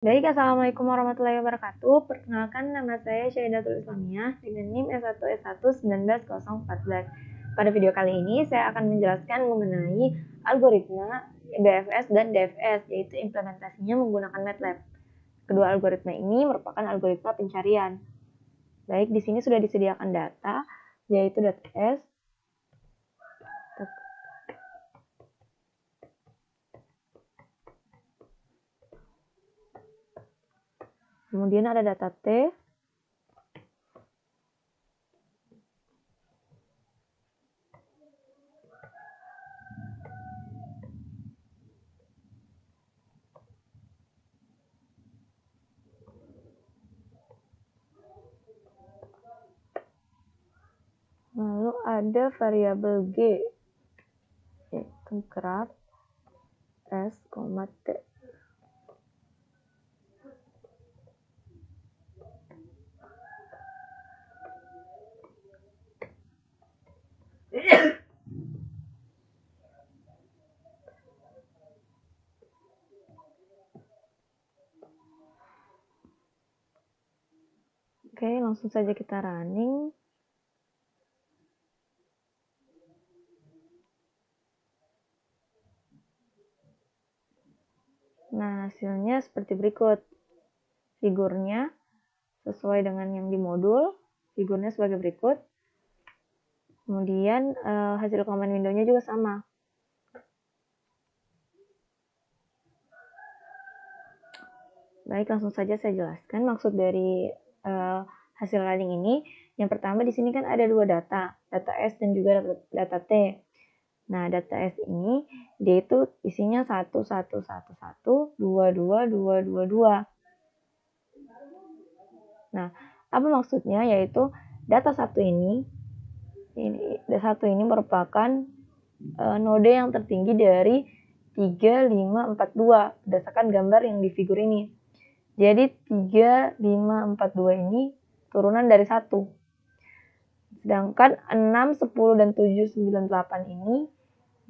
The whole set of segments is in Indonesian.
Baik, Assalamualaikum warahmatullahi wabarakatuh. Perkenalkan, nama saya Syahidatul Islamiyah dengan NIM S1S1 19014. Pada video kali ini, saya akan menjelaskan mengenai algoritma BFS dan DFS, yaitu implementasinya menggunakan MATLAB. Kedua algoritma ini merupakan algoritma pencarian. Baik, di sini sudah disediakan data, yaitu data S, kemudian ada data T, lalu ada variabel G, yaitu graf S, T. Oke, langsung saja kita running. Nah, hasilnya seperti berikut. Figurnya sesuai dengan yang di modul, figurnya sebagai berikut. Kemudian hasil command window-nya juga sama. Baik, langsung saja saya jelaskan maksud dari hasil running ini. Yang pertama di sini kan ada dua data S dan juga data T. Nah, data S ini dia itu isinya 1 1 1 1 2 2 2 2 2. Nah, apa maksudnya? Yaitu data satu ini merupakan node yang tertinggi dari 3, 5, 4, 2 berdasarkan gambar yang di figur ini. Jadi 3, 5, 4, 2 ini turunan dari 1. Sedangkan 6, 10, dan 7, 9, 8 ini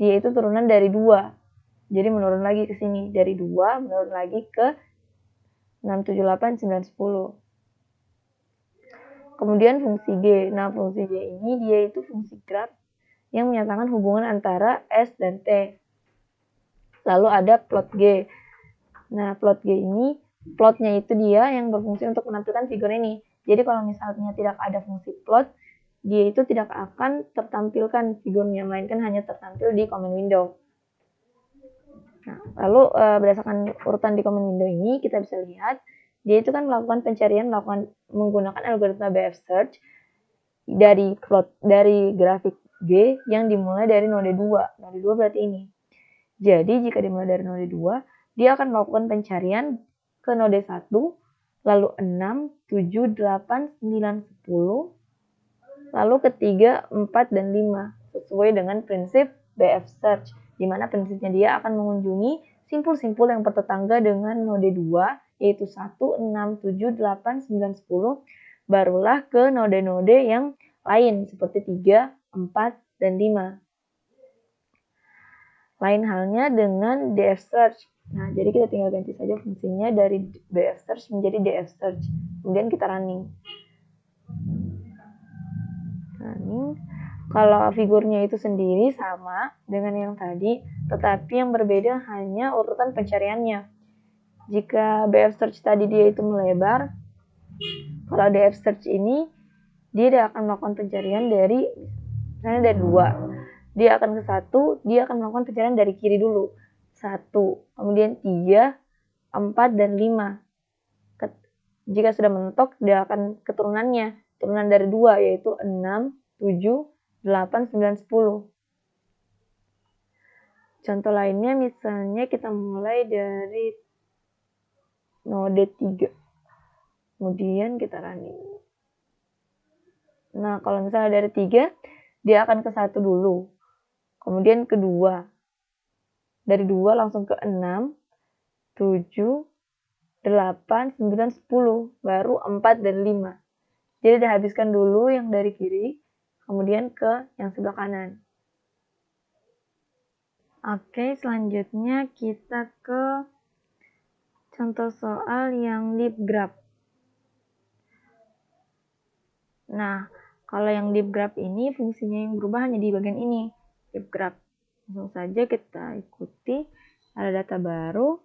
dia itu turunan dari 2. Jadi menurun lagi ke sini. Dari 2 menurun lagi ke 6, 7, 8, 9, 10. Kemudian fungsi G. Nah, fungsi G ini dia itu fungsi graf yang menyatakan hubungan antara S dan T. Lalu ada plot G. Nah, plot G ini, plotnya itu dia yang berfungsi untuk menampilkan figur ini. Jadi kalau misalnya tidak ada fungsi plot, dia itu tidak akan tertampilkan figurnya, melainkan hanya tertampil di command window. Nah, lalu berdasarkan urutan di command window ini, kita bisa lihat, dia itu kan melakukan pencarian menggunakan algoritma BF search dari grafik G yang dimulai dari node 2. Node 2 berarti ini. Jadi jika dimulai dari node 2, dia akan melakukan pencarian ke node 1, lalu 6, 7, 8, 9, 10, lalu ke 3, 4, dan 5, sesuai dengan prinsip BF search, di mana prinsipnya dia akan mengunjungi simpul-simpul yang bertetangga dengan node 2, yaitu 1, 6, 7, 8, 9, 10, barulah ke node-node yang lain seperti 3, 4, dan 5. Lain halnya dengan DF search. Nah, jadi kita tinggal ganti saja fungsinya dari BF search menjadi DF search. Kemudian kita running. Kalau figurnya itu sendiri sama dengan yang tadi, tetapi yang berbeda hanya urutan pencariannya. Jika BF search tadi dia itu melebar, kalau DF search ini dia akan melakukan pencarian dari misalnya dari 2. Dia akan ke 1, dia akan melakukan pencarian dari kiri dulu. 1, kemudian 3, 4, dan 5. Jika sudah mentok, dia akan keturunannya. Turunan dari 2, yaitu 6, 7, 8, 9, 10. Contoh lainnya misalnya kita mulai dari node 3. Kemudian kita running. Nah, kalau misalnya dari 3, dia akan ke 1 dulu. Kemudian ke 2. Dari 2 langsung ke 6, 7, 8, 9, 10. Baru 4 dan 5. Jadi dihabiskan dulu yang dari kiri, kemudian ke yang sebelah kanan. Oke, selanjutnya kita ke contoh soal yang deep graph. Nah, kalau yang deep graph ini fungsinya yang berubah hanya di bagian ini, deep graph. Langsung saja kita ikuti, ada data baru.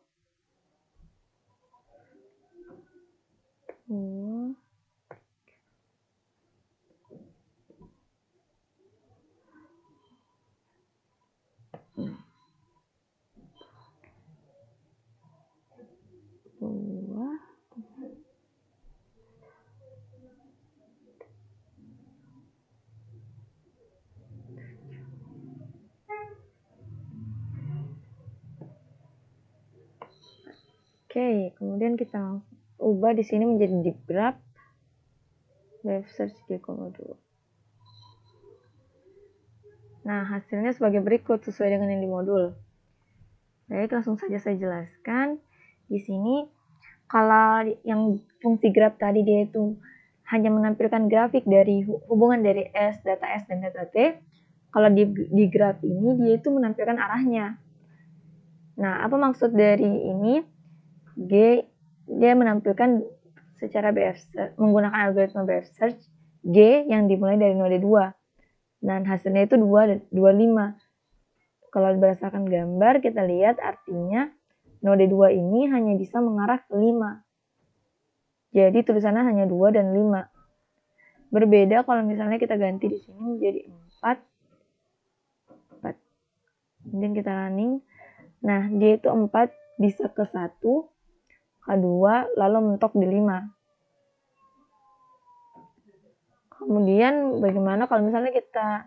Oke, kemudian kita ubah di sini menjadi deep graph. Web search G,2. Nah, hasilnya sebagai berikut sesuai dengan yang di modul. Baik, langsung saja saya jelaskan. Di sini, kalau yang fungsi graph tadi dia itu hanya menampilkan grafik dari hubungan dari data S dan data T. Kalau di graph ini dia itu menampilkan arahnya. Nah, apa maksud dari ini? G, dia menampilkan secara menggunakan algoritma BF search G yang dimulai dari node 2. Dan hasilnya itu 2 dan 25. Kalau berdasarkan gambar kita lihat artinya node 2 ini hanya bisa mengarah ke 5. Jadi tulisannya hanya 2 dan 5. Berbeda kalau misalnya kita ganti di sini menjadi 4. Kemudian kita running. Nah, dia itu 4 bisa ke 1, ke 2, lalu mentok di 5. Kemudian bagaimana kalau misalnya kita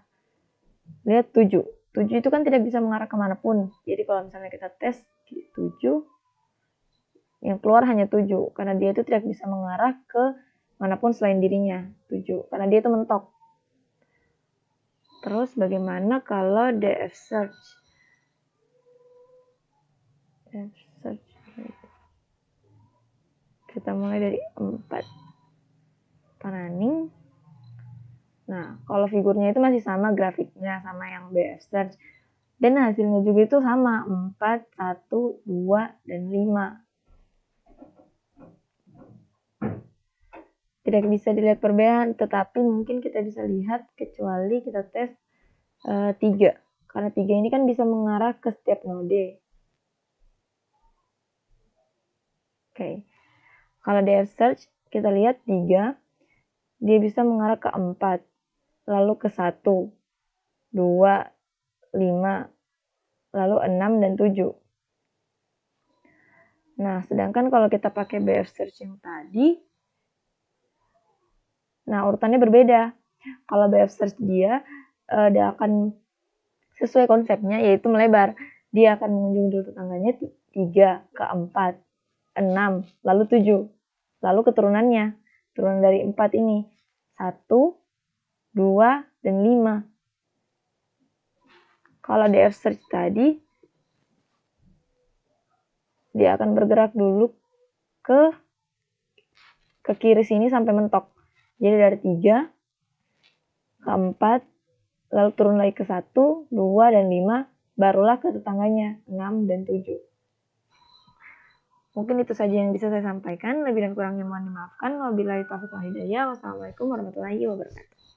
lihat 7. 7 itu kan tidak bisa mengarah kemanapun. Jadi kalau misalnya kita tes 7, yang keluar hanya 7. Karena dia itu tidak bisa mengarah ke manapun selain dirinya. 7. Karena dia itu mentok. Terus bagaimana kalau DF search? DF search. Kita mulai dari 4. Running. Nah, kalau figurnya itu masih sama grafiknya sama yang BF search. Dan hasilnya juga itu sama, 4, 1, 2, dan 5. Tidak bisa dilihat perbedaan, tetapi mungkin kita bisa lihat kecuali kita tes 3. Karena 3 ini kan bisa mengarah ke setiap node. Oke. Kalau DF search, kita lihat 3, dia bisa mengarah ke 4. Lalu ke 1, 2, 5, lalu 6 dan 7. Nah, sedangkan kalau kita pakai BF search yang tadi, nah urutannya berbeda. Kalau BF search dia akan sesuai konsepnya yaitu melebar. Dia akan mengunjungi dulu tetangganya 3 ke 4, 6, lalu 7. Lalu keturunannya, turunan dari 4 ini 1, 2, dan 5. Kalau DF search tadi, dia akan bergerak dulu ke kiri sini sampai mentok. Jadi dari 3 ke 4, lalu turun lagi ke 1, 2, dan 5, barulah ke tetangganya 6 dan 7. Mungkin itu saja yang bisa saya sampaikan. Lebih dan kurangnya mohon dimaafkan. Wabillahi taufiq wal hidayah. Wassalamualaikum warahmatullahi wabarakatuh.